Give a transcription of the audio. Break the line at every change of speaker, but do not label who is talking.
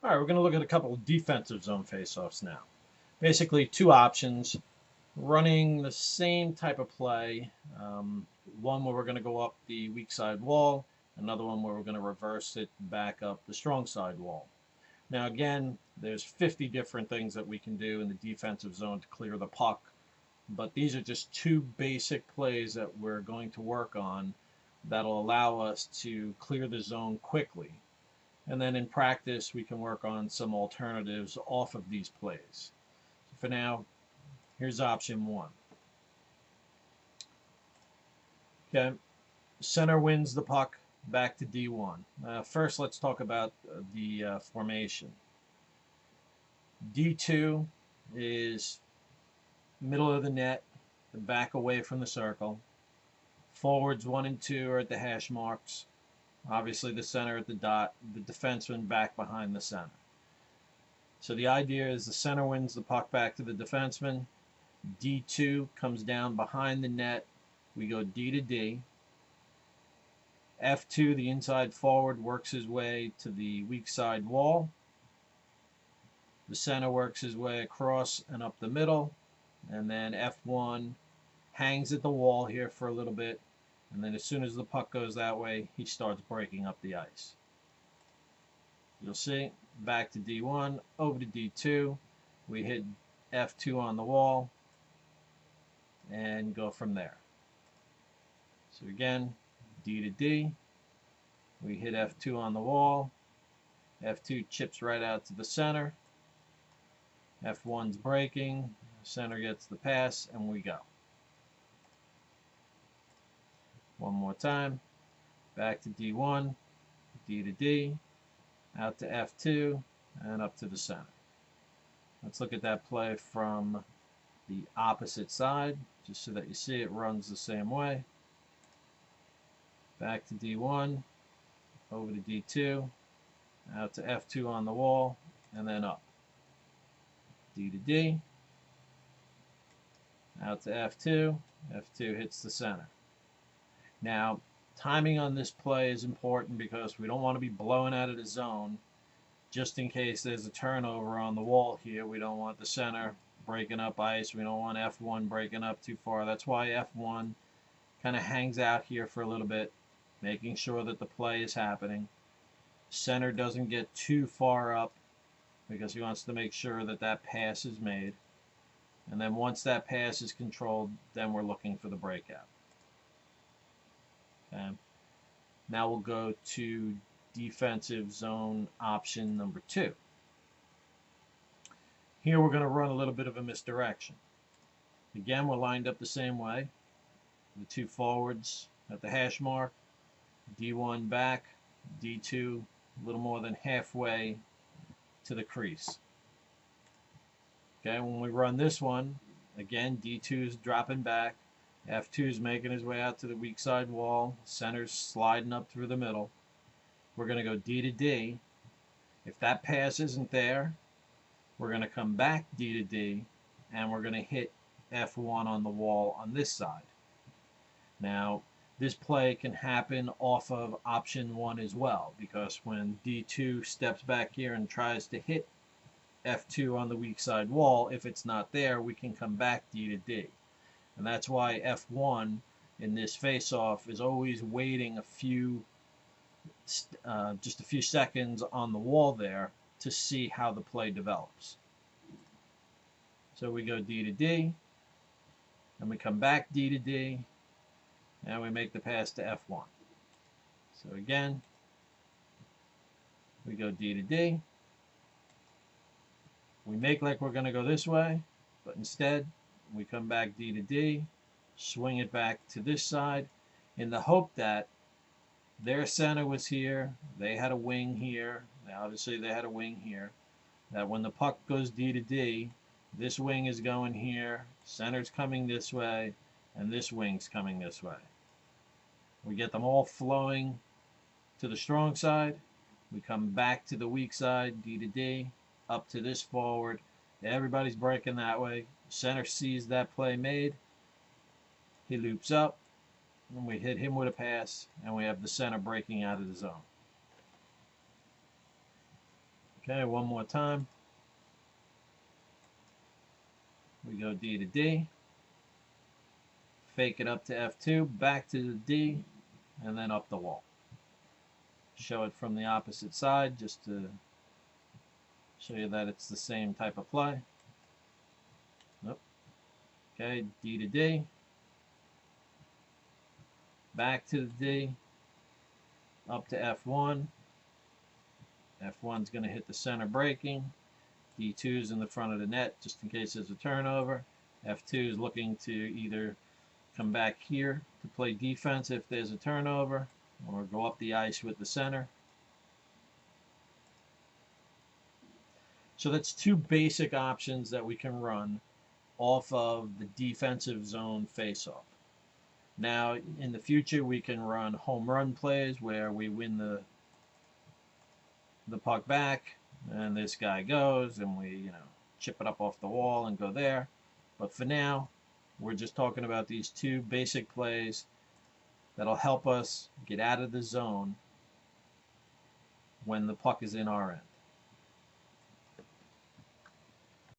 All right, we're going to look at a couple of defensive zone faceoffs now. Basically, two options running the same type of play. One where we're going to go up the weak side wall, another one where we're going to reverse it back up the strong side wall. Now, again, there's 50 different things that we can do in the defensive zone to clear the puck, but these are just two basic plays that we're going to work on that'll allow us to clear the zone quickly. And then in practice, we can work on some alternatives off of these plays. For now, here's option one. Okay, center wins the puck back to D1. First, let's talk about the formation. D2 is middle of the net, back away from the circle. Forwards 1 and 2 are at the hash marks. Obviously, the center at the dot, the defenseman back behind the center. So the idea is the center wins the puck back to the defenseman. D2 comes down behind the net. We go D to D. F2, the inside forward, works his way to the weak side wall. The center works his way across and up the middle. And then F1 hangs at the wall here for a little bit. And then as soon as the puck goes that way, he starts breaking up the ice. You'll see, back to D1, over to D2. We hit F2 on the wall and go from there. So again, D to D. We hit F2 on the wall. F2 chips right out to the center. F1's breaking. Center gets the pass, and we go. One more time. Back to D1, D to D, out to F2, and up to the center. Let's look at that play from the opposite side, just so that you see it runs the same way. Back to D1, over to D2, out to F2 on the wall, and then up. D to D, out to F2, F2 hits the center. Now, timing on this play is important because we don't want to be blowing out of the zone just in case there's a turnover on the wall here. We don't want the center breaking up ice. We don't want F1 breaking up too far. That's why F1 kind of hangs out here for a little bit, making sure that the play is happening. Center doesn't get too far up because he wants to make sure that that pass is made. And then once that pass is controlled, then we're looking for the breakout. Okay. Now we'll go to defensive zone option number 2. Here we're going to run a little bit of a misdirection. Again, we're lined up the same way. The two forwards at the hash mark, D1 back, D2 a little more than halfway to the crease. Okay, when we run this one, again, D2 is dropping back. F2 is making his way out to the weak side wall. Center's sliding up through the middle. We're going to go D to D. If that pass isn't there, we're going to come back D to D, and we're going to hit F1 on the wall on this side. Now, this play can happen off of option 1 as well, because when D2 steps back here and tries to hit F2 on the weak side wall, if it's not there, we can come back D to D. And that's why F1 in this face-off is always waiting just a few seconds on the wall there to see how the play develops. So we go D to D, and we come back D to D, and we make the pass to F1. So again, we go D to D. We make like we're going to go this way, but instead we come back D to D, swing it back to this side in the hope that their center was here, they had a wing here, obviously they had a wing here, that when the puck goes D to D, this wing is going here, center's coming this way, and this wing's coming this way. We get them all flowing to the strong side. We come back to the weak side, D to D, up to this forward. Everybody's breaking that way. Center sees that play made. He loops up, and we hit him with a pass, and we have the center breaking out of the zone. Okay, one more time. We go D to D. Fake it up to F2, back to the D, and then up the wall. Show it from the opposite side just to show you that it's the same type of play. Nope. Okay, D to D. Back to the D. Up to F1. F1's going to hit the center breaking. D2 is in the front of the net just in case there's a turnover. F2 is looking to either come back here to play defense if there's a turnover, or go up the ice with the center. So that's two basic options that we can run off of the defensive zone faceoff. Now, in the future, we can run home run plays where we win the puck back, and this guy goes, and we, chip it up off the wall and go there. But for now, we're just talking about these two basic plays that'll help us get out of the zone when the puck is in our end.